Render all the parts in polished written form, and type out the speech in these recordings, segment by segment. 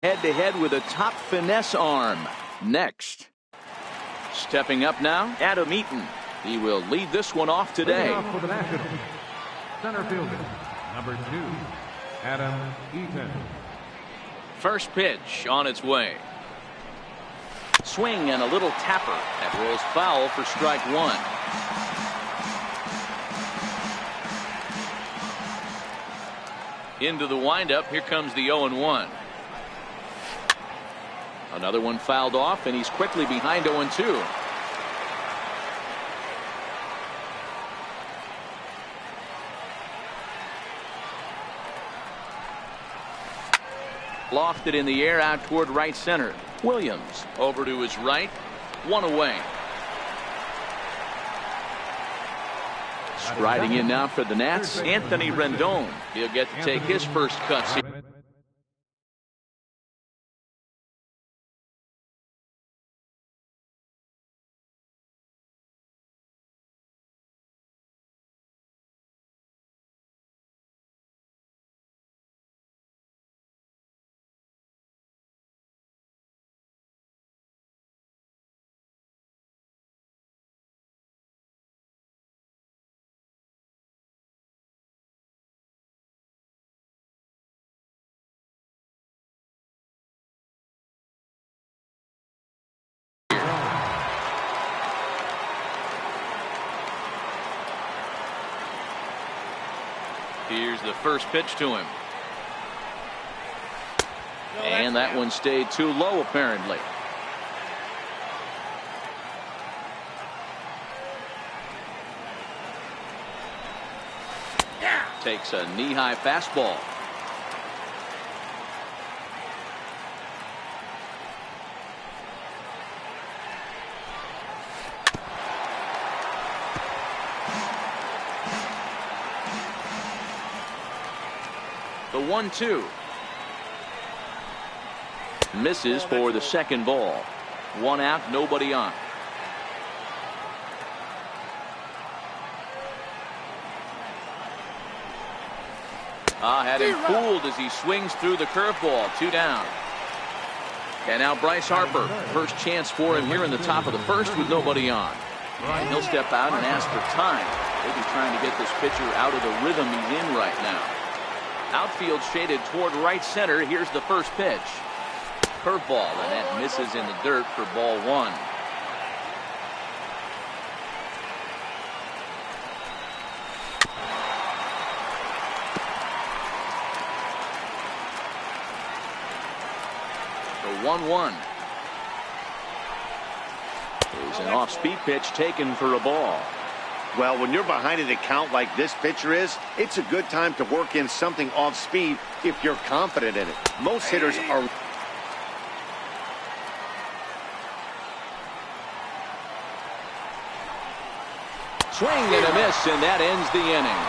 Head-to-head with a top finesse arm. Next. Stepping up now, Adam Eaton. He will lead this one off today. Off for the Nationals, center fielder, number 2, Adam Eaton. First pitch on its way. Swing and a little tapper. That rolls foul for strike 1. Into the windup. Here comes the 0-1. Another one fouled off, and he's quickly behind 0-2. Lofted in the air out toward right center. Williams over to his right. 1 away. Striding in now for the Nats, Anthony Rendon. He'll get to take his first cuts here. Here's the first pitch to him. And that one stayed too low, apparently. Takes a knee-high fastball. The 1-2. Misses for the second ball. 1 out, nobody on. Had him fooled as he swings through the curveball. 2 down. And now Bryce Harper. First chance for him here in the top of the first with nobody on. And he'll step out and ask for time. Maybe trying to get this pitcher out of the rhythm he's in right now. Outfield shaded toward right center. Here's the first pitch. Curveball, and that misses in the dirt for ball 1. The 1-1. Is an off-speed pitch taken for a ball. Well, when you're behind an account like this pitcher is, it's a good time to work in something off speed if you're confident in it. Most hitters are. Swing and a miss, and that ends the inning.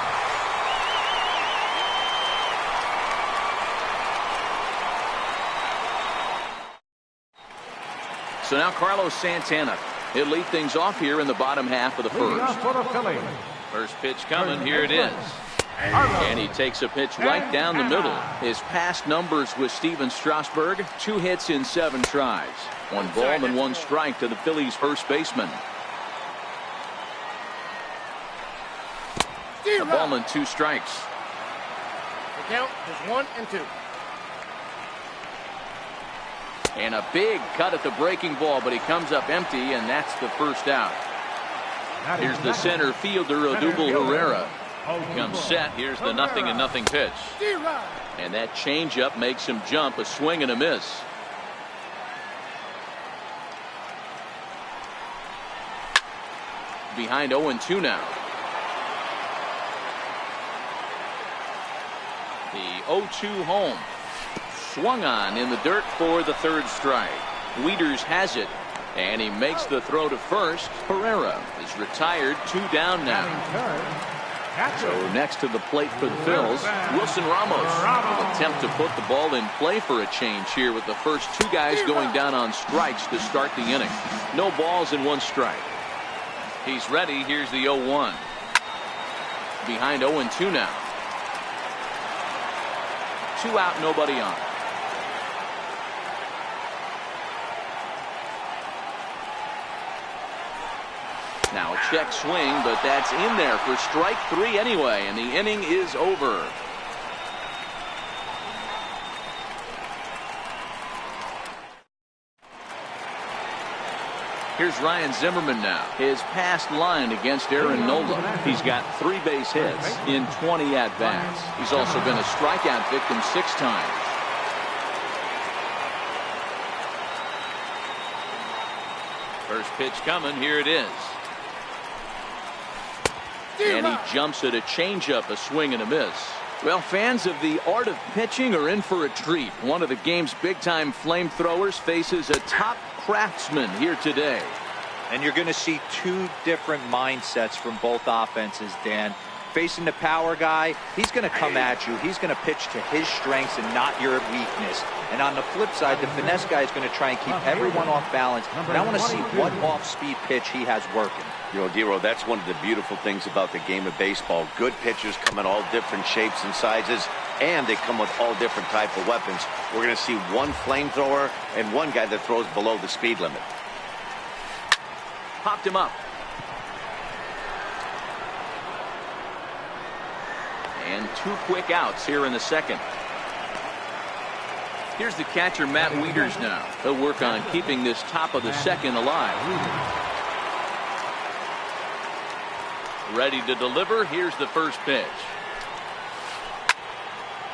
So now Carlos Santana. He'll lead things off here in the bottom half of the first. First pitch coming. Here it is. And he takes a pitch right down the middle. His past numbers with Steven Strasburg, 2 hits in 7 tries. 1 ball and 1 strike to the Phillies' first baseman. A ball and 2 strikes. The count is 1 and 2. And a big cut at the breaking ball, but he comes up empty, and that's the first out. Here's the center fielder, Odubel Herrera. Comes set. Here's the 0-0 pitch. And that changeup makes him jump. A swing and a miss. Behind 0-2 now. The 0-2 home. Swung on in the dirt for the 3rd strike. Wieters has it, and he makes the throw to first. Herrera is retired. 2 down now. So next to the plate for the Phils, Wilson Ramos will attempt to put the ball in play for a change here with the first 2 guys going down on strikes to start the inning. No balls and 1 strike. He's ready. Here's the 0-1. Behind 0-2 now. 2 out, nobody on. Now a check swing, but that's in there for strike 3 anyway, and the inning is over. Here's Ryan Zimmerman now. His past line against Aaron Nola. He's got 3 base hits in 20 at-bats. He's also been a strikeout victim 6 times. First pitch coming. Here it is. And he jumps at a changeup, a swing and a miss. Well, fans of the art of pitching are in for a treat. One of the game's big-time flamethrowers faces a top craftsman here today. And you're going to see 2 different mindsets from both offenses, Dan. Facing the power guy, he's going to come at you. He's going to pitch to his strengths and not your weakness. And on the flip side, the finesse guy is going to try and keep everyone off balance. And I want to see what off-speed pitch he has working. You know, Dero, that's one of the beautiful things about the game of baseball. Good pitchers come in all different shapes and sizes, and they come with all different type of weapons. We're going to see one flamethrower and one guy that throws below the speed limit. Popped him up. And 2 quick outs here in the second. Here's the catcher, Matt Wieters now. He'll work on keeping this top of the second alive. Ready to deliver. Here's the first pitch.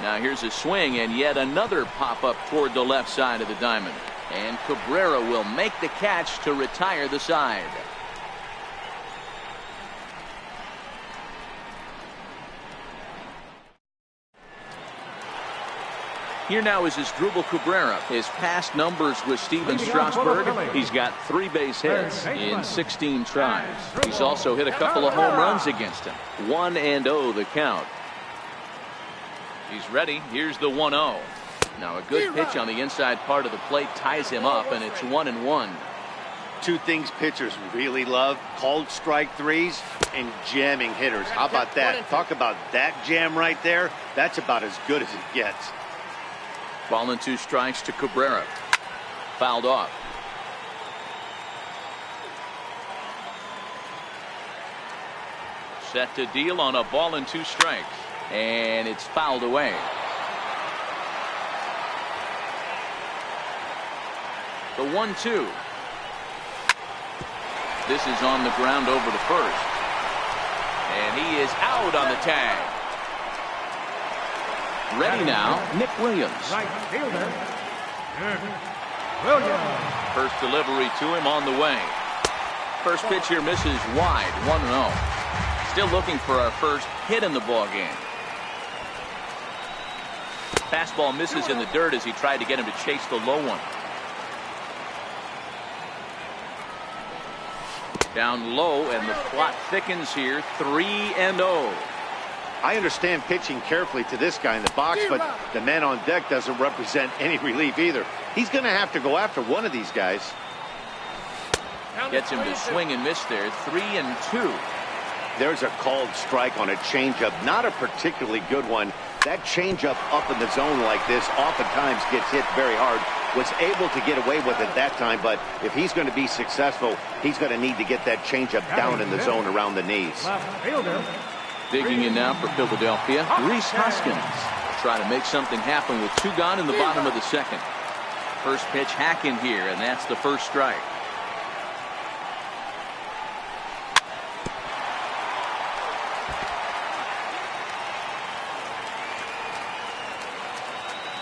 Now here's a swing and yet another pop-up toward the left side of the diamond. And Cabrera will make the catch to retire the side. Here now is Asdrubal Cabrera. His past numbers with Steven Strasburg. He's got 3 base hits in 16 tries. He's also hit a couple of home runs against him. 1-0 the count. He's ready. Here's the 1-0. Now a good pitch on the inside part of the plate ties him up, and it's 1-1. 2 things pitchers really love: called strike 3s and jamming hitters. How about that? Talk about that jam right there. That's about as good as it gets. Ball and 2 strikes to Cabrera. Fouled off. Set to deal on a ball and 2 strikes. And it's fouled away. The 1-2. This is on the ground over to first. And he is out on the tag. Ready now, Nick Williams. Right fielder, Williams. First delivery to him on the way. First pitch here misses wide, 1-0. Still looking for our first hit in the ball game. Fastball misses in the dirt as he tried to get him to chase the low one. Down low, and the plot thickens here, 3-0. I understand pitching carefully to this guy in the box, but the man on deck doesn't represent any relief either. He's going to have to go after one of these guys. Gets him to swing and miss there, 3-2. There's a called strike on a changeup, not a particularly good one. That changeup up in the zone like this oftentimes gets hit very hard. Was able to get away with it that time, but if he's going to be successful, he's going to need to get that changeup down in the zone around the knees. Left fielder. Digging in now for Philadelphia, Rhys Hoskins. Trying to make something happen with 2 gone in the bottom of the second. First pitch hack in here, and that's the first strike.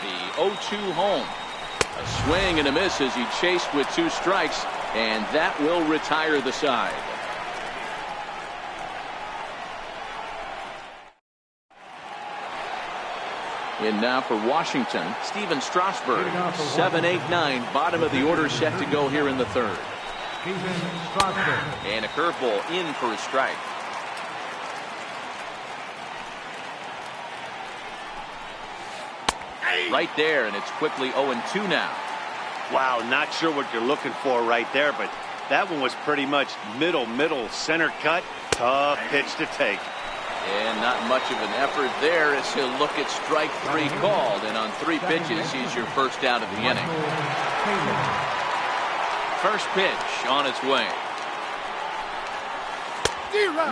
The 0-2 home. A swing and a miss as he chased with 2 strikes, and that will retire the side. In now for Washington, Steven Strasburg. 7-8-9, bottom of the order set to go here in the third. Steven Strasburg. And a curveball in for a strike. Right there, and it's quickly 0-2 now. Wow, not sure what you're looking for right there, but that one was pretty much middle center cut. Tough pitch to take. And not much of an effort there as he'll look at strike 3 called, and on 3 pitches he's your first out of the inning. First pitch on its way.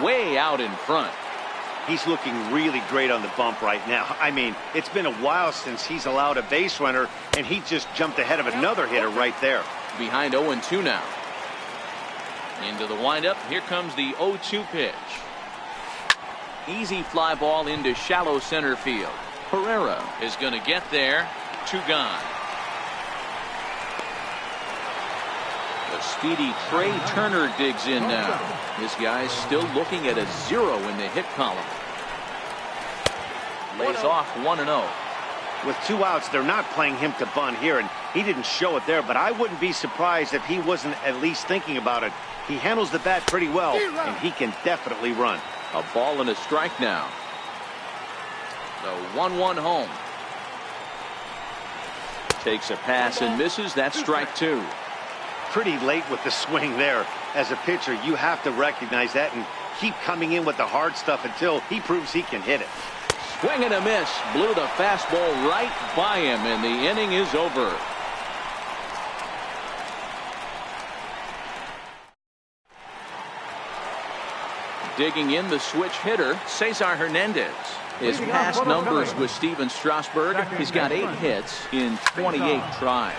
way out in front. He's looking really great on the bump right now. I mean, it's been a while since he's allowed a base runner, and he just jumped ahead of another hitter right there. Behind 0-2 now. Into the windup. Here comes the 0-2 pitch. Easy fly ball into shallow center field. Herrera is going to get there. 2 gone. The speedy Trey Turner digs in now. This guy's still looking at a 0 in the hit column. Lays off 1-0. With 2 outs, they're not playing him to bunt here, and he didn't show it there, but I wouldn't be surprised if he wasn't at least thinking about it. He handles the bat pretty well, and he can definitely run. A ball and a strike now. The 1-1 home. Takes a pass and misses. That's strike 2. Pretty late with the swing there. As a pitcher, you have to recognize that and keep coming in with the hard stuff until he proves he can hit it. Swing and a miss. Blew the fastball right by him, and the inning is over. Digging in, the switch hitter, Cesar Hernandez. His past numbers with Steven Strasburg, he's got 8 hits in 28 tries.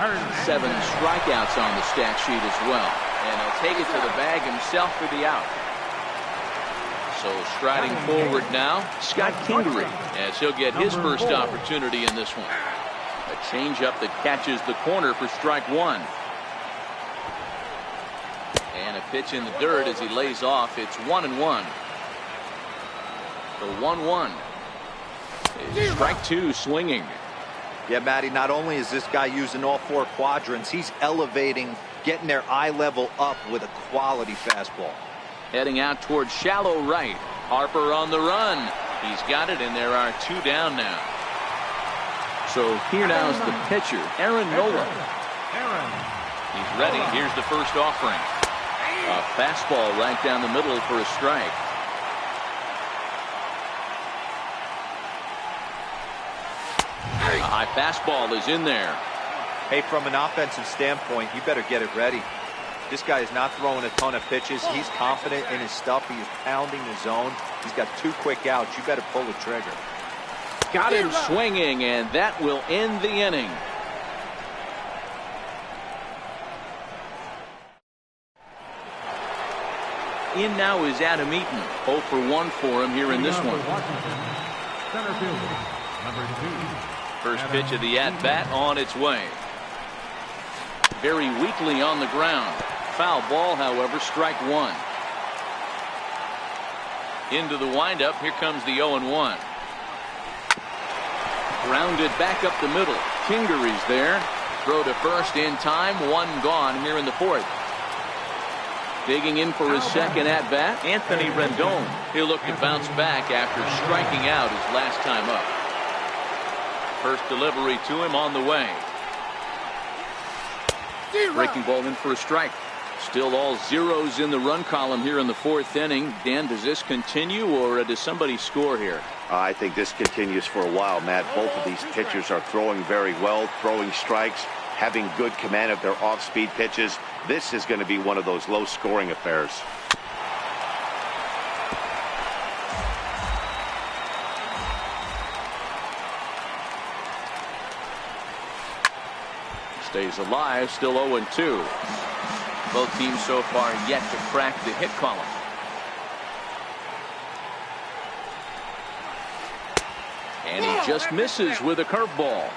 7 strikeouts on the stat sheet as well. And he'll take it to the bag himself for the out. So striding forward now, Scott Kingery, as he'll get his first opportunity in this one. A changeup that catches the corner for strike 1. And a pitch in the dirt as he lays off. It's 1-1. The 1-1. Strike 2 swinging. Yeah, Matty, not only is this guy using all 4 quadrants, he's elevating, getting their eye level up with a quality fastball. Heading out towards shallow right. Harper on the run. He's got it, and there are 2 down now. So here now is the pitcher, Aaron Nola. He's ready. Here's the first offering. A fastball right down the middle for a strike. A high fastball is in there. Hey, from an offensive standpoint, you better get it ready. This guy is not throwing a ton of pitches. He's confident in his stuff. He is pounding the zone. He's got 2 quick outs. You better pull the trigger. Got him swinging, and that will end the inning. In now is Adam Eaton. 0 for 1 for him here in this one. Center fielder, number 2. First pitch of the at-bat on its way. Very weakly on the ground. Foul ball, however, strike 1. Into the windup. Here comes the 0-1. Grounded back up the middle. Kingery's there. Throw to first in time. 1 gone here in the 4th. Digging in for his second at-bat, Anthony Rendon. He'll look to bounce back after striking out his last time up. First delivery to him on the way. Breaking ball in for a strike. Still all zeros in the run column here in the 4th inning. Dan, does this continue, or does somebody score here? I think this continues for a while, Matt. Both of these pitchers are throwing very well, throwing strikes, having good command of their off-speed pitches. This is going to be one of those low-scoring affairs. Stays alive, still 0-2. Both teams so far yet to crack the hit column. And he just misses with a curveball.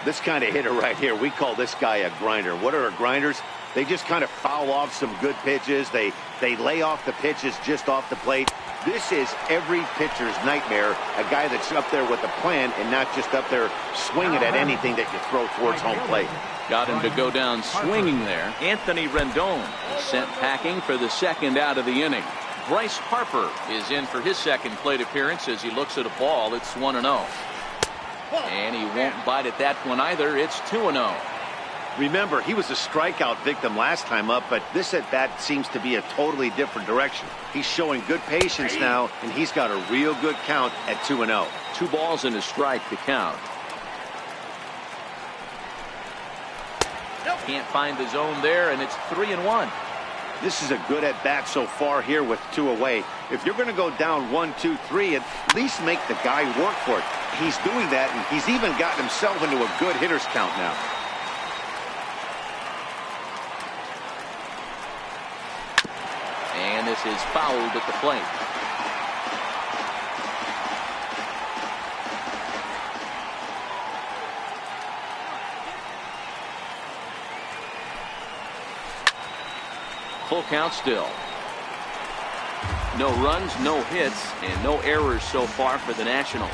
This kind of hitter right here, we call this guy a grinder. What are grinders? They just kind of foul off some good pitches. They lay off the pitches just off the plate. This is every pitcher's nightmare, a guy that's up there with a plan and not just up there swinging at anything that you throw towards home plate. Got him to go down swinging there. Anthony Rendon sent packing for the second out of the inning. Bryce Harper is in for his second plate appearance as he looks at a ball. It's 1-0. And he won't bite at that one either. It's 2-0. Remember, he was a strikeout victim last time up, but this at-bat seems to be a totally different direction. He's showing good patience now, and he's got a real good count at 2-0. 2 balls and a strike to count. Can't find the zone there, and it's 3-1. This is a good at-bat so far here with 2 away. If you're going to go down 1, 2, 3, at least make the guy work for it. He's doing that, and he's even gotten himself into a good hitter's count now. And this is fouled at the plate. Full count still. No runs, no hits, and no errors so far for the Nationals.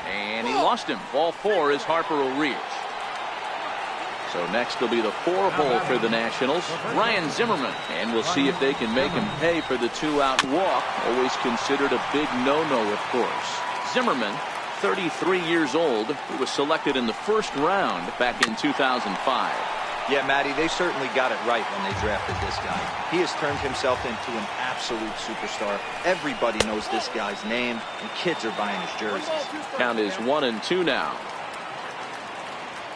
And he lost him. Ball 4 as Harper will reach. So next will be the 4-hole for the Nationals, Ryan Zimmerman. And we'll see if they can make him pay for the 2-out walk. Always considered a big no-no, of course. Zimmerman, 33 years old, who was selected in the first round back in 2005. Yeah, Matty, they certainly got it right when they drafted this guy. He has turned himself into an absolute superstar. Everybody knows this guy's name, and kids are buying his jerseys. Count is 1-2 now.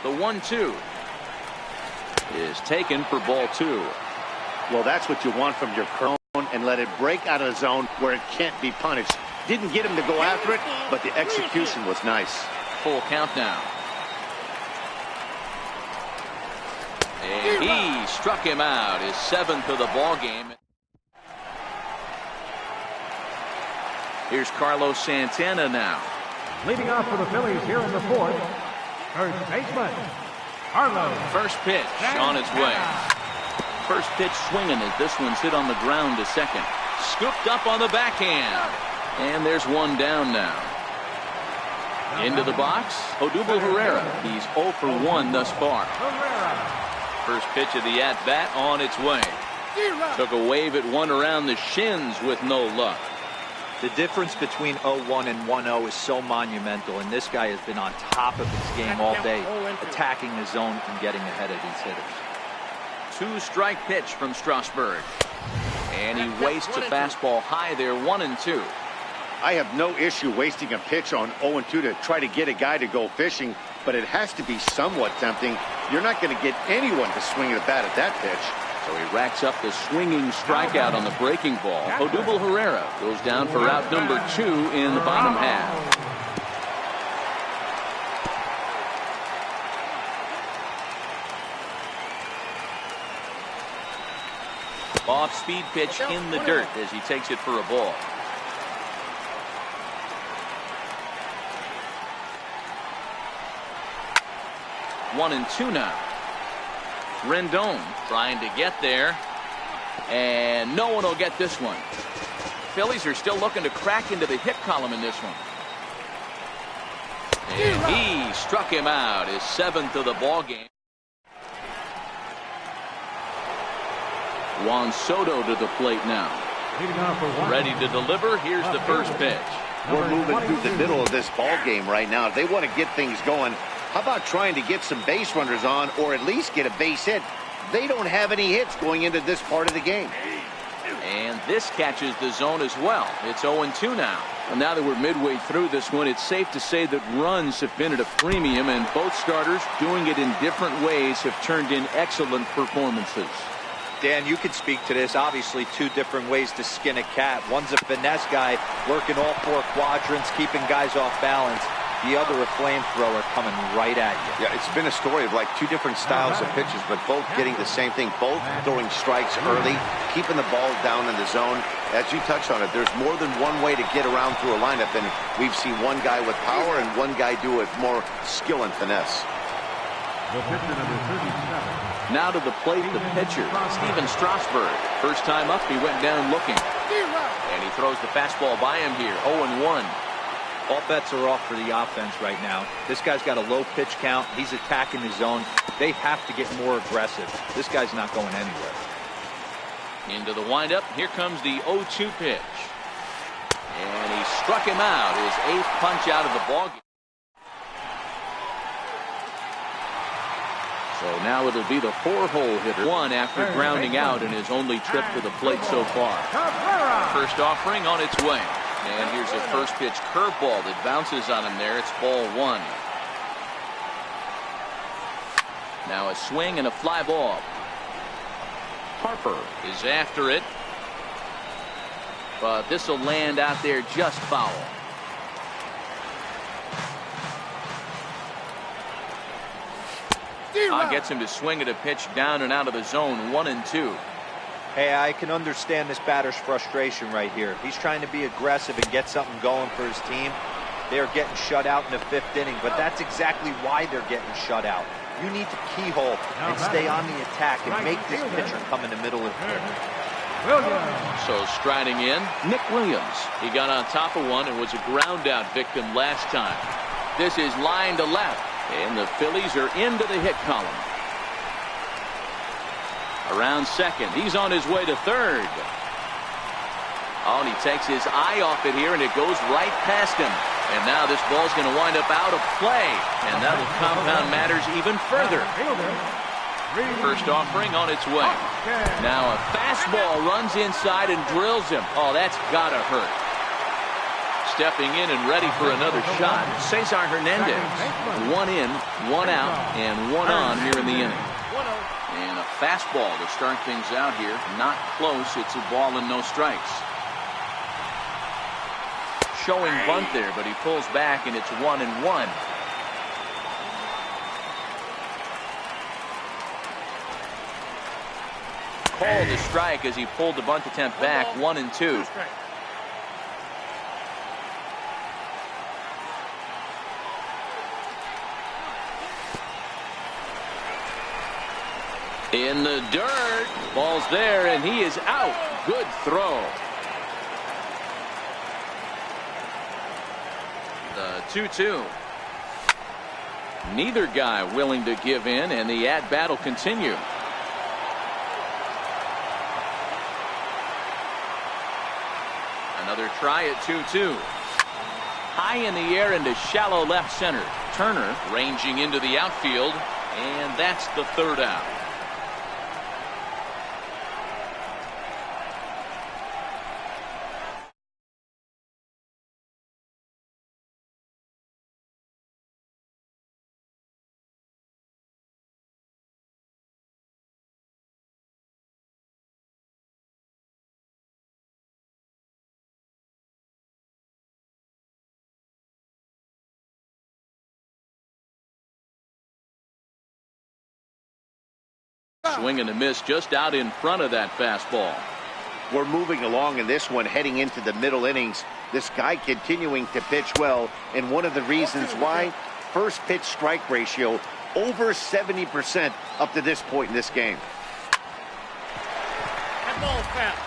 The 1-2 is taken for ball 2. Well, that's what you want from your cone, and let it break out of the zone where it can't be punished. Didn't get him to go after it, but the execution was nice. Full count now. And he struck him out, his 7th of the ball game. Here's Carlos Santana now. Leading off for the Phillies here in the 4th, first baseman, Carlos. First pitch on its way. First pitch swinging as this one's hit on the ground to second. Scooped up on the backhand. And there's one down now. Into the box, Odubel Herrera. He's 0 for 1 thus far. First pitch of the at-bat on its way. Took a wave at one around the shins with no luck. The difference between 0-1 and 1-0 is so monumental, and this guy has been on top of his game all day, attacking the zone and getting ahead of these hitters. 2-strike pitch from Strasburg. And he wastes a fastball high there, 1-2. I have no issue wasting a pitch on 0-2 to try to get a guy to go fishing, but it has to be somewhat tempting. You're not going to get anyone to swing at a bat at that pitch. So he racks up the swinging strikeout on the breaking ball. Odubel Herrera goes down for out number 2 in the bottom half. Off-speed pitch in the dirt as he takes it for a ball. One and 2 now. Rendon trying to get there, and no one will get this one. Phillies are still looking to crack into the hit column in this one. And he struck him out, his 7th of the ball game. Juan Soto to the plate now. Ready to deliver. Here's the first pitch. We're moving through the middle of this ball game right now. They want to get things going. How about trying to get some base runners on, or at least get a base hit? They don't have any hits going into this part of the game. And this catches the zone as well. It's 0-2 now. Well, now that we're midway through this one, it's safe to say that runs have been at a premium, and both starters, doing it in different ways, have turned in excellent performances. Dan, you could speak to this. Obviously, 2 different ways to skin a cat. One's a finesse guy, working all 4 quadrants, keeping guys off balance. The other, a flamethrower coming right at you. Yeah, it's been a story of like 2 different styles of pitches, but both getting the same thing. Both throwing strikes early, keeping the ball down in the zone. As you touched on it, there's more than one way to get around through a lineup, and we've seen one guy with power and one guy do it more skill and finesse. The pitcher number 37. Now to the plate, the pitcher, Steven Strasburg. First time up, he went down looking. And he throws the fastball by him here, 0-1. All bets are off for the offense right now. This guy's got a low pitch count. He's attacking his zone. They have to get more aggressive. This guy's not going anywhere. Into the windup. Here comes the 0-2 pitch. And he struck him out, his 8th punch out of the ballgame. So now it'll be the 4-hole hitter. 1 after grounding out in his only trip to the plate so far. First offering on its way. And here's a first pitch curveball that bounces on him there. It's ball 1. Now a swing and a fly ball. Harper is after it, but this will land out there just foul. Gets him to swing at a pitch down and out of the zone. 1-2. Hey, I can understand this batter's frustration right here. He's trying to be aggressive and get something going for his team. They're getting shut out in the 5th inning, but that's exactly why they're getting shut out. You need to keyhole and stay on the attack and make this pitcher come in the middle of the field. So striding in, Nick Williams. He got on top of one and was a ground out victim last time. This is line to left, and the Phillies are into the hit column. Around second, he's on his way to third. Oh, and he takes his eye off it here, and it goes right past him. And now this ball's going to wind up out of play, and that'll compound matters even further. First offering on its way. Now a fastball runs inside and drills him. Oh, that's gotta hurt. Stepping in and ready for another shot, Cesar Hernandez. 1 in, 1 out, and 1 on here in the inning. And a fastball to start things out here. Not close. It's a ball and no strikes. Showing bunt there, but he pulls back, and it's 1-1. Called a strike as he pulled the bunt attempt back. 1-2. In the dirt. Ball's there, and he is out. Good throw. The 2-2. Neither guy willing to give in, and the at-bat will continue. Another try at 2-2. High in the air into shallow left center. Turner ranging into the outfield, and that's the third out. Swing and a miss just out in front of that fastball. We're moving along in this one, heading into the middle innings. This guy continuing to pitch well, and one of the reasons why, first pitch strike ratio over 70% up to this point in this game. That ball's fast.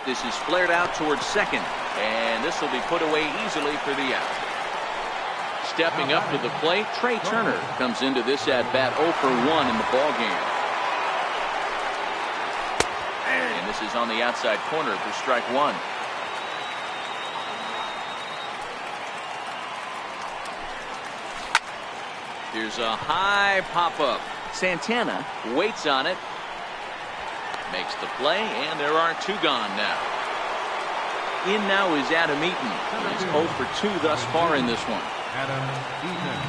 This is flared out towards second, and this will be put away easily for the out. Stepping up to the plate, Trey Turner comes into this at-bat 0 for 1 in the ball game. And this is on the outside corner for strike 1. Here's a high pop-up. Santana waits on it. Makes the play, and there are 2 gone now. In now is Adam Eaton. He's 0 for 2 thus far in this one. Adam Eaton.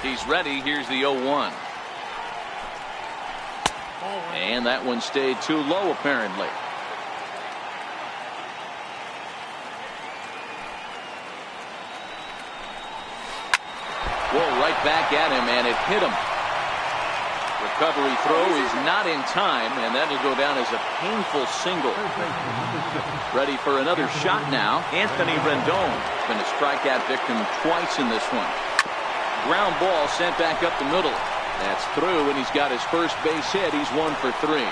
He's ready. Here's the 0-1. And that one stayed too low, apparently. Whoa, right back at him, and it hit him. Recovery throw is not in time, and that'll go down as a painful single. Ready for another shot now. Anthony Rendon been a strikeout victim twice in this one. Ground ball sent back up the middle. That's through, and he's got his first base hit. He's 1 for 3.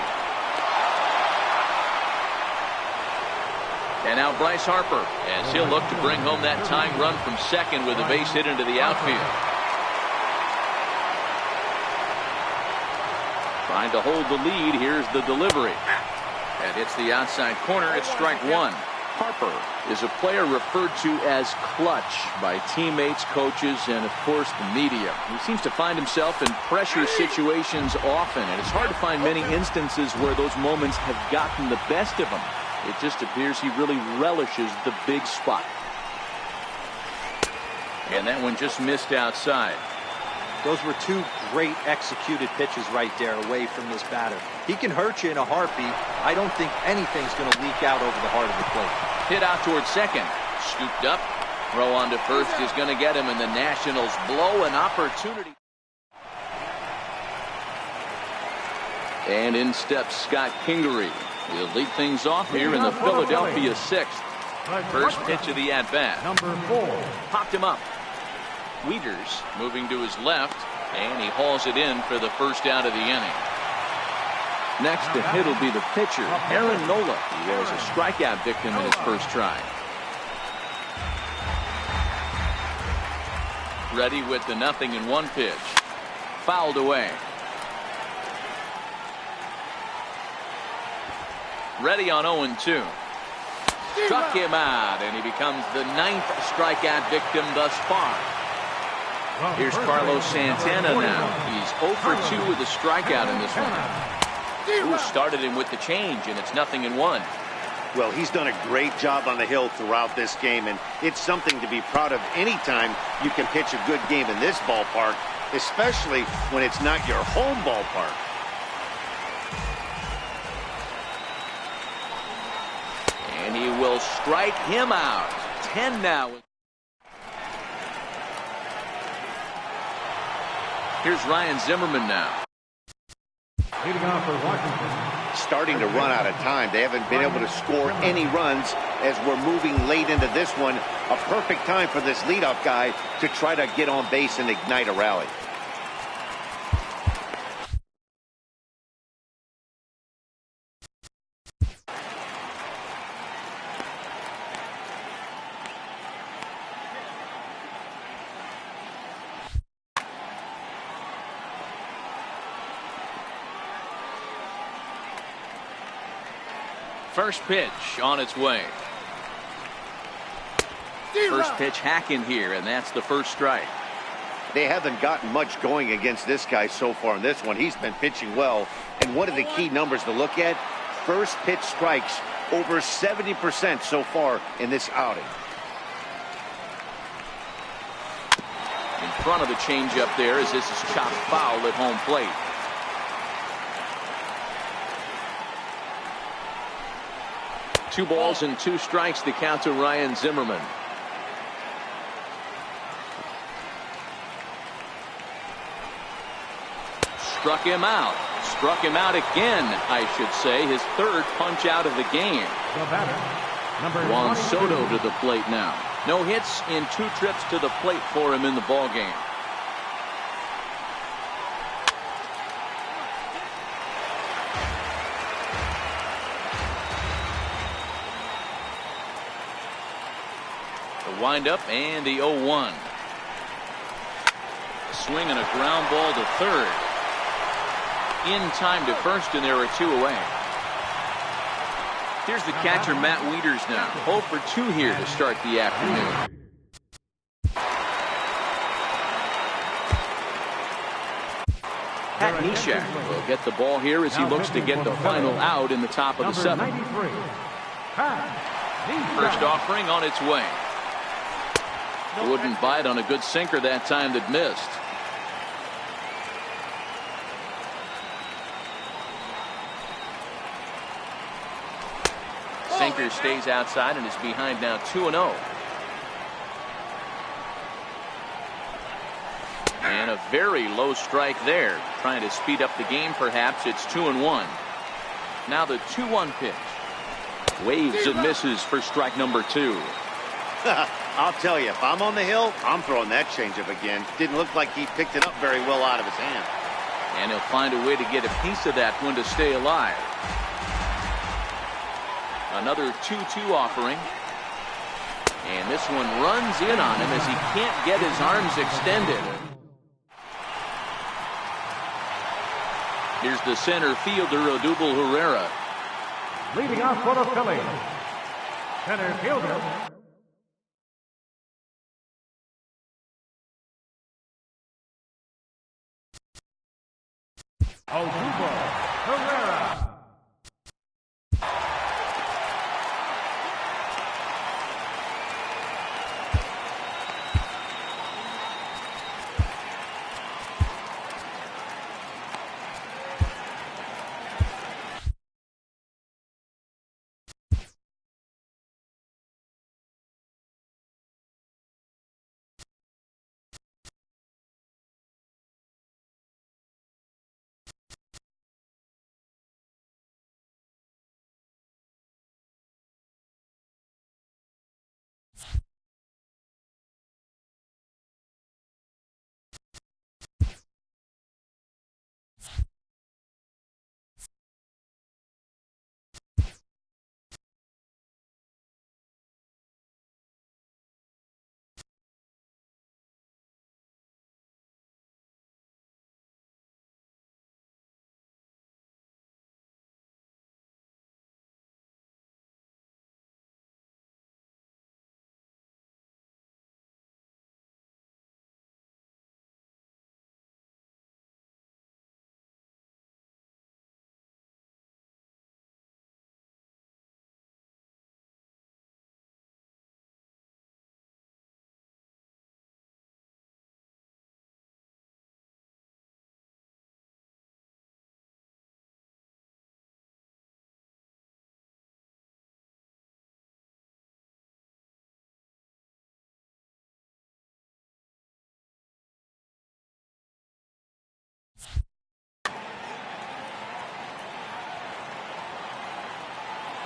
And now Bryce Harper, as he'll look to bring home that tying run from second with a base hit into the outfield. Trying to hold the lead. Here's the delivery. And it's the outside corner. It's strike 1. Harper is a player referred to as clutch by teammates, coaches, and, of course, the media. He seems to find himself in pressure situations often, and it's hard to find many instances where those moments have gotten the best of him. It just appears he really relishes the big spot. And that one just missed outside. Those were two great executed pitches right there away from this batter. He can hurt you in a heartbeat. I don't think anything's going to leak out over the heart of the plate. Hit out towards second. Scooped up. Throw on to first is going to get him, and the Nationals blow an opportunity. And in steps Scott Kingery. He'll lead things off here in the Philadelphia sixth. First pitch of the at-bat. Number 4. Popped him up. Wieters moving to his left, and he hauls it in for the first out of the inning. Next to hit will be the pitcher, Aaron Nola, who was a strikeout victim in his first try. Ready with the 0-1 pitch. Fouled away. Ready on 0-2. Struck him out, and he becomes the 9th strikeout victim thus far. Here's Carlos Santana now. He's 0 for 2 with a strikeout in this one. Ooh, started him with the change, and it's 0-1. Well, he's done a great job on the hill throughout this game, and it's something to be proud of anytime you can pitch a good game in this ballpark, especially when it's not your home ballpark. And he will strike him out. 10 now. Here's Ryan Zimmerman now. Leading off for Washington. Starting to run out of time. They haven't been able to score any runs as we're moving late into this one. A perfect time for this leadoff guy to try to get on base and ignite a rally. First pitch on its way. First pitch hacking here, and that's the first strike. They haven't gotten much going against this guy so far in this one. He's been pitching well. And one of the key numbers to look at, first pitch strikes over 70% so far in this outing. In front of the changeup there as this is chopped foul at home plate. Two balls and two strikes to count to Ryan Zimmerman. Struck him out. Struck him out again, I should say. His third punch out of the game. The batter, number Juan 22. Soto to the plate now. No hits in 2 trips to the plate for him in the ballgame. The windup and the 0-1. Swing and a ground ball to third. In time to first, and there are 2 away. Here's the catcher, Matt Wieters now. 0 for 2 here to start the afternoon. Pat Neshek will get the ball here as he looks to get the final out in the top of the 7th. First offering on its way. Wouldn't bite on a good sinker that time that missed. Sinker stays outside and is behind now 2-0. And a very low strike there. Trying to speed up the game perhaps. It's 2-1. Now the 2-1 pitch. Waves and misses for strike number 2. I'll tell you, if I'm on the hill, I'm throwing that changeup again. Didn't look like he picked it up very well out of his hand. And he'll find a way to get a piece of that one to stay alive. Another 2-2 offering. And this one runs in on him as he can't get his arms extended. Here's the center fielder, Odubel Herrera. Leading off for the Phillies, Center fielder. Ojubo Herrera.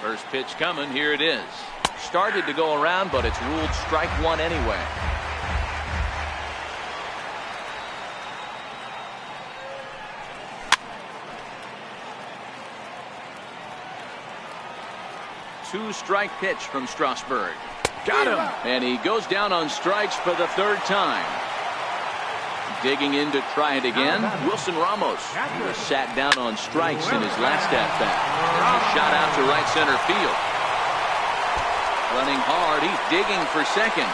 First pitch coming. Here it is. Started to go around, but it's ruled strike one anyway. Two-strike pitch from Strasburg. Got him. And he goes down on strikes for the third time. Digging in to try it again. Wilson Ramos, who was sat down on strikes in his last at-bat. There's a shot out to right center field. Running hard. He's digging for second.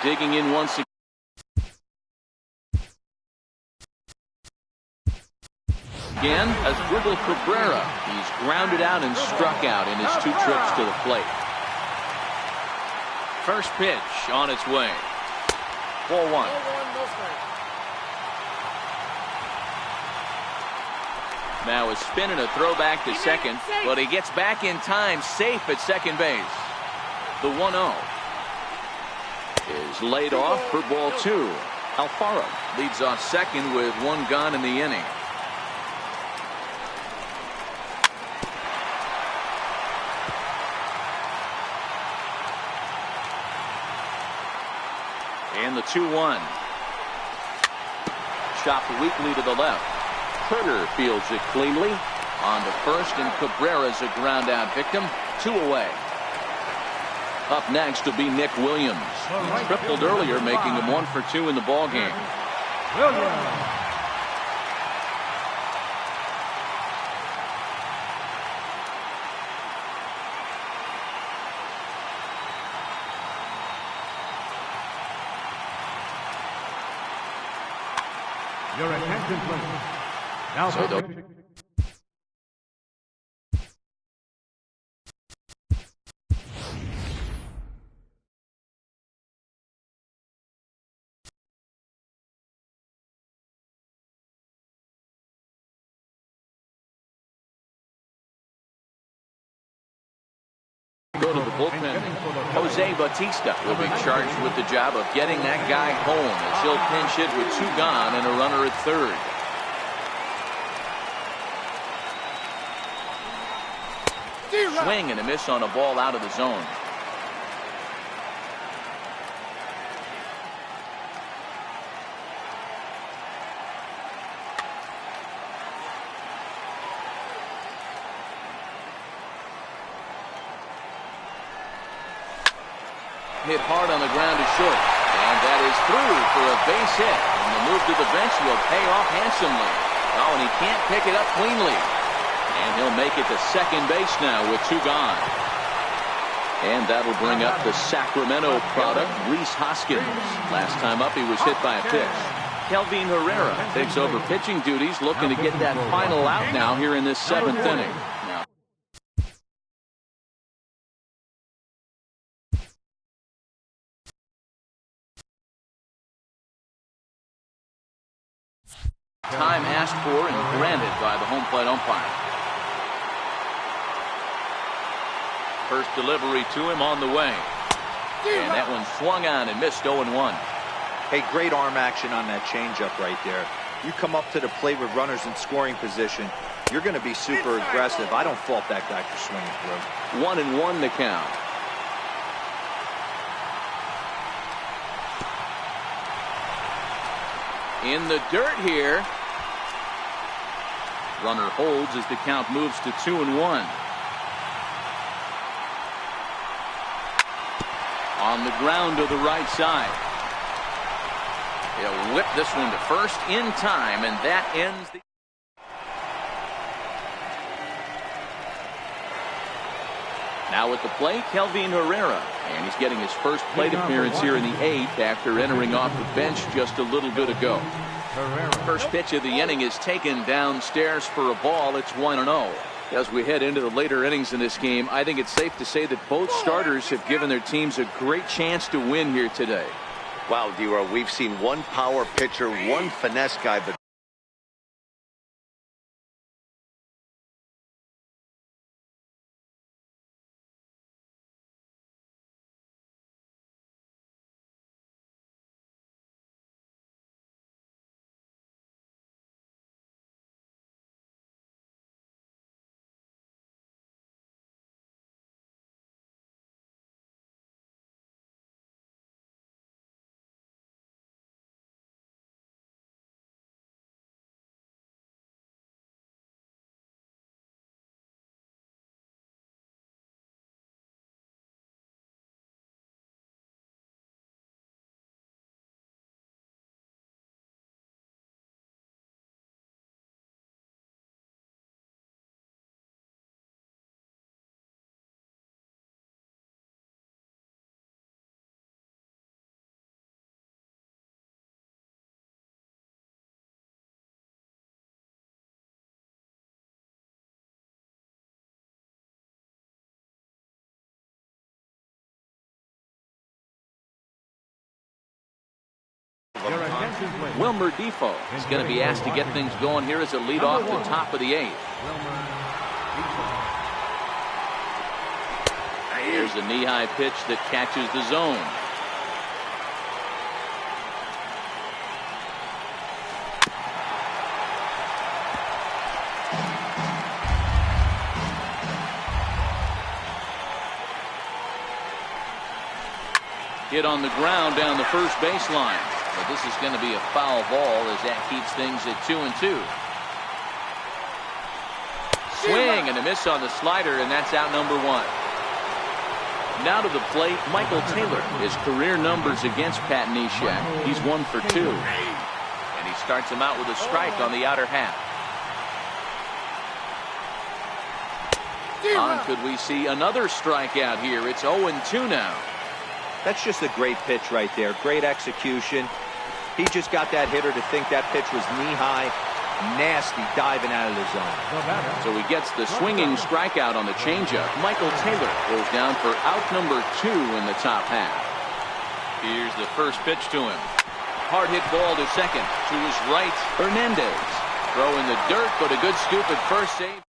Digging in once again. Again, Asdrubal Cabrera. He's grounded out and struck out in his two trips to the plate. First pitch on its way. Ball one. Now a spin and a throwback to second, but he gets back in time, safe at second base. The 1-0 is laid off for ball two. Alfaro leads off second with one gone in the inning. And the 2-1. Chopped weakly to the left. Turner fields it cleanly. On to first, and Cabrera's a ground out victim. Two away. Up next will be Nick Williams. He tripled earlier, making him 1 for 2 in the ballgame. Williams. Your attention, please. Now So for Go to the bullpen. Jose Bautista will be charged with the job of getting that guy home as he'll pinch hit with two gone and a runner at third. Swing and a miss on a ball out of the zone. Hit hard on the ground to short, and that is through for a base hit, and the move to the bench will pay off handsomely. Oh, and he can't pick it up cleanly. And he'll make it to second base now with 2 gone. And that'll bring up the Sacramento product, Rhys Hoskins. Last time up, he was hit by a pitch. Kelvin Herrera takes over pitching duties, looking to get that final out now here in this 7th inning. Now, time asked for and granted by the home plate umpire. First delivery to him on the way. And that one swung on and missed 0-1. Hey, great arm action on that changeup right there. You come up to the plate with runners in scoring position, you're going to be super aggressive. I don't fault that guy for swinging through. 1-1 the count. In the dirt here. Runner holds as the count moves to 2-1. On the ground to the right side. He'll whip this one to first in time, and that ends the... Now at the plate, Kelvin Herrera. And he's getting his first plate appearance here in the 8th after entering off the bench just a little bit ago. First pitch of the inning is taken downstairs for a ball. It's 1-0. As we head into the later innings in this game, I think it's safe to say that both starters have given their teams a great chance to win here today. Wow, D-Row, we've seen one power pitcher, one finesse guy, but Wilmer Defoe is going to be asked to get things going here as a lead off the top of the 8th. Here's a knee-high pitch that catches the zone. Hit on the ground down the first baseline. But this is going to be a foul ball as that keeps things at 2-2. Swing and a miss on the slider, and that's out number 1. Now to the plate, Michael Taylor. His career numbers against Pat Neshek. He's 1 for 2. And he starts him out with a strike on the outer half. On could we see another strikeout here? It's 0-2 now. That's just a great pitch right there. Great execution. He just got that hitter to think that pitch was knee-high, nasty, diving out of the zone. So he gets the swinging strikeout on the changeup. Michael Taylor goes down for out number 2 in the top half. Here's the first pitch to him. Hard hit ball to second. To his right, Hernandez. Throw in the dirt, but a good scoop at first save.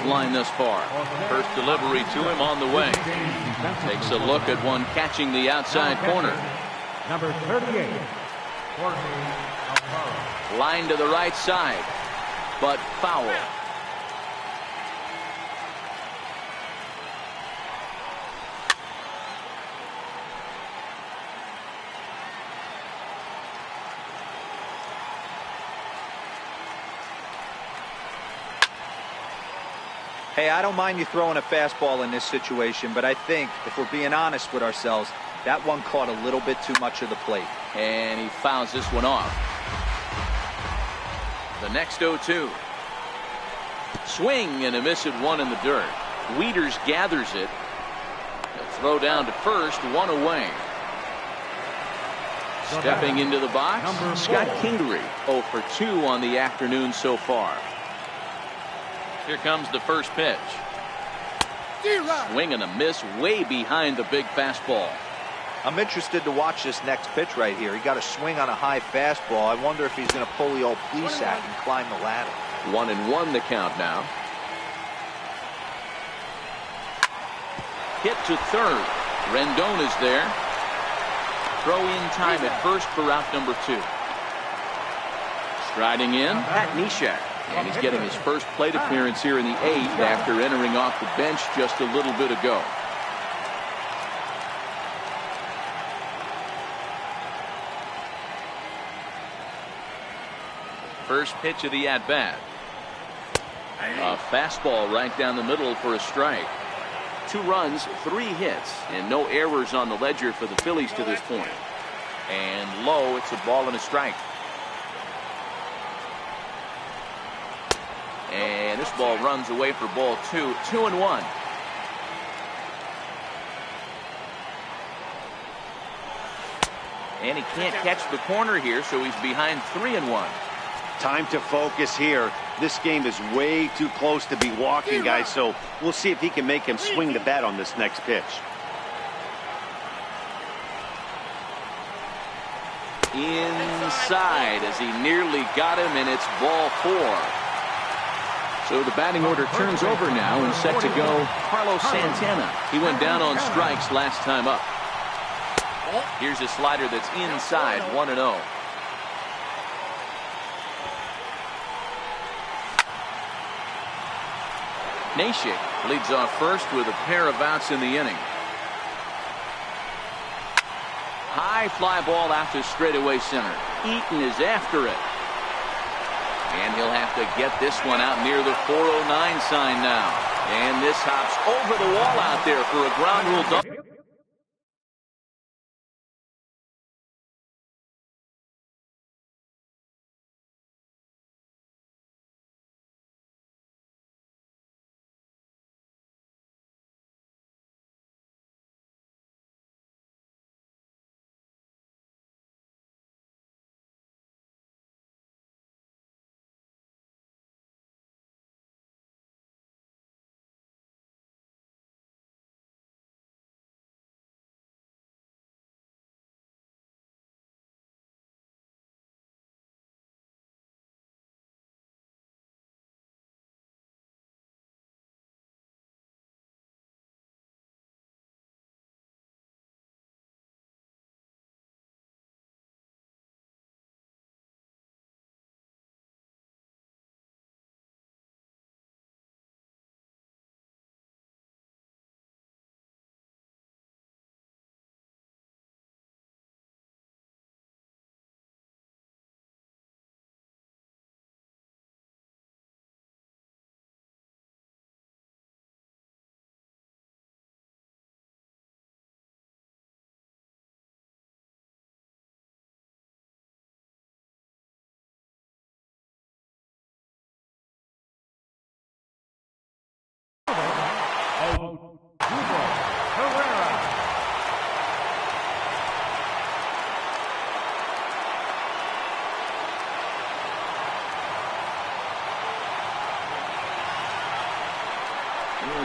line thus far. First delivery to him on the way. Takes a look at one catching the outside corner. Number 38, Jorge Alfaro. Line to the right side, but foul. Hey, I don't mind you throwing a fastball in this situation, but I think, if we're being honest with ourselves, that one caught a little bit too much of the plate. And he fouls this one off. The next 0-2. Swing and a miss at one in the dirt. Wieters gathers it. He'll throw down to first, one away. Stepping into the box, Scott Kingery, 0 for 2 on the afternoon so far. Here comes the first pitch. Swing and a miss way behind the big fastball. I'm interested to watch this next pitch right here. He got a swing on a high fastball. I wonder if he's going to pull the old Plesac and climb the ladder. 1-1 the count now. Hit to third. Rendon is there. Throw in time at first for route number 2. Striding in, Pat Neshek. And he's getting his first plate appearance here in the 8th after entering off the bench just a little bit ago. First pitch of the at-bat. A fastball right down the middle for a strike. 2 runs, 3 hits, and no errors on the ledger for the Phillies to this point. And low, it's a ball and a strike. And this ball runs away for ball 2. 2-1. And he can't catch the corner here, so he's behind 3-1. Time to focus here. This game is way too close to be walking, guys, so we'll see if he can make him swing the bat on this next pitch. Inside as he nearly got him, and it's ball 4. So the batting order turns over now and set to go Carlos Santana. He went down on strikes last time up. Here's a slider that's inside, 1-0. Neshek leads off first with a pair of outs in the inning. High fly ball out to straightaway center. Eaton is after it. And he'll have to get this one out near the 409 sign now. And this hops over the wall out there for a ground rule double.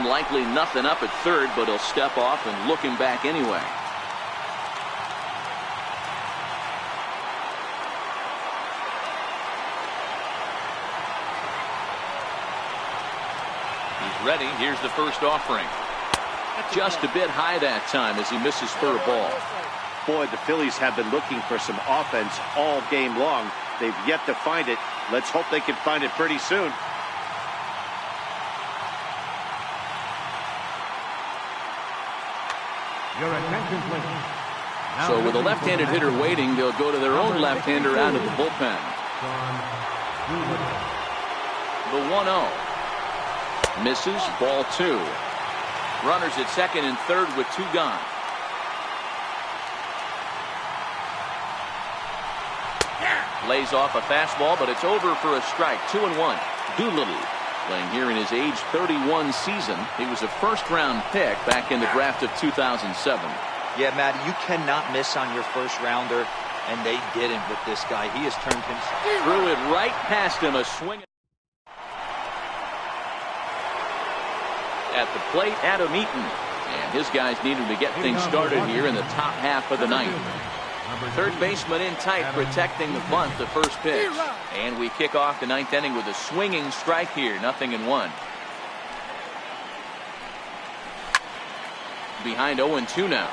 Likely nothing up at third, but he'll step off and look him back anyway. He ready. Here's the first offering. Just a bit high that time as he misses for a ball. Boy, the Phillies have been looking for some offense all game long. They've yet to find it. Let's hope they can find it pretty soon. Your attention, please. Now So with a left-handed hitter waiting, they'll go to their own left-hander out of the bullpen. The 1-0. Misses, ball 2. Runners at second and third with 2 gone. Lays off a fastball, but it's over for a strike. 2-1. Doolittle playing here in his age 31 season. He was a first-round pick back in the draft of 2007. Yeah, Matt, you cannot miss on your first rounder, and they didn't with this guy. He has turned him. Threw it right past him. A swing. At the plate, Adam Eaton. And his guys need him to get things started here in the top half of the ninth. Third baseman in tight, protecting the bunt, the first pitch. And we kick off the ninth inning with a swinging strike here, 0-1. Behind 0-2 now.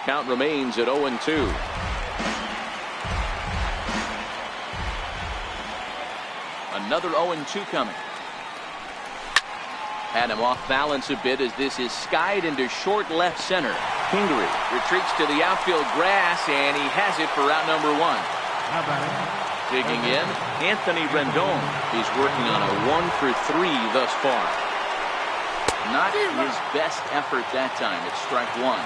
Count remains at 0-2. Another 0-2 coming. Had him off balance a bit as this is skied into short left center. Pingree retreats to the outfield grass, and he has it for out number 1. Digging in, Anthony Rendon. He's working on a 1-for-3 thus far. Not his best effort that time. It's strike 1.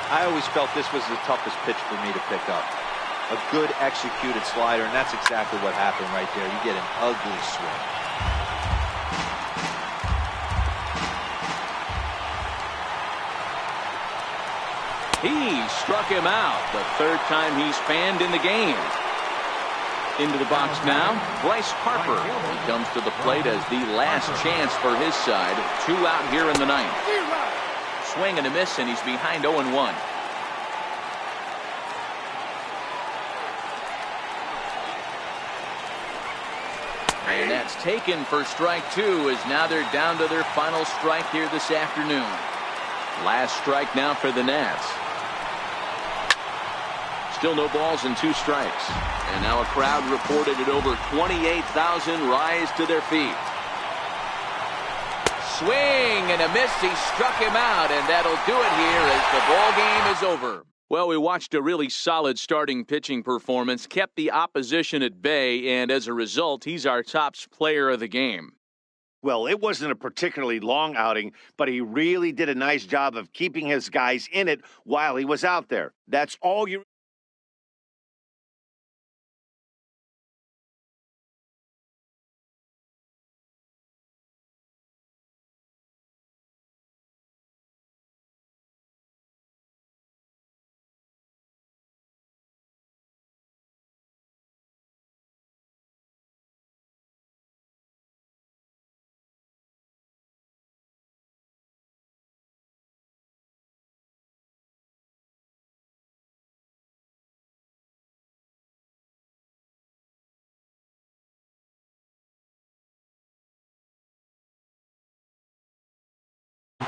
I always felt this was the toughest pitch for me to pick up. A good executed slider, and that's exactly what happened right there. You get an ugly swing. He struck him out the third time he's fanned in the game. Into the box now, Bryce Harper. He comes to the plate as the last chance for his side. 2 out here in the ninth. Swing and a miss, and he's behind 0-1. And that's taken for strike 2, as now they're down to their final strike here this afternoon. Last strike now for the Nats. Still no balls and 2 strikes. And now a crowd reported at over 28,000 rise to their feet. Swing and a miss. He struck him out, and that'll do it here as the ball game is over. Well, we watched a really solid starting pitching performance, kept the opposition at bay, and as a result, he's our top player of the game. Well, it wasn't a particularly long outing, but he really did a nice job of keeping his guys in it while he was out there. That's all you...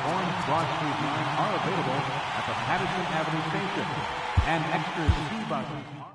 Orange broadcast lines are available at the Patterson Avenue station, and extra ski buses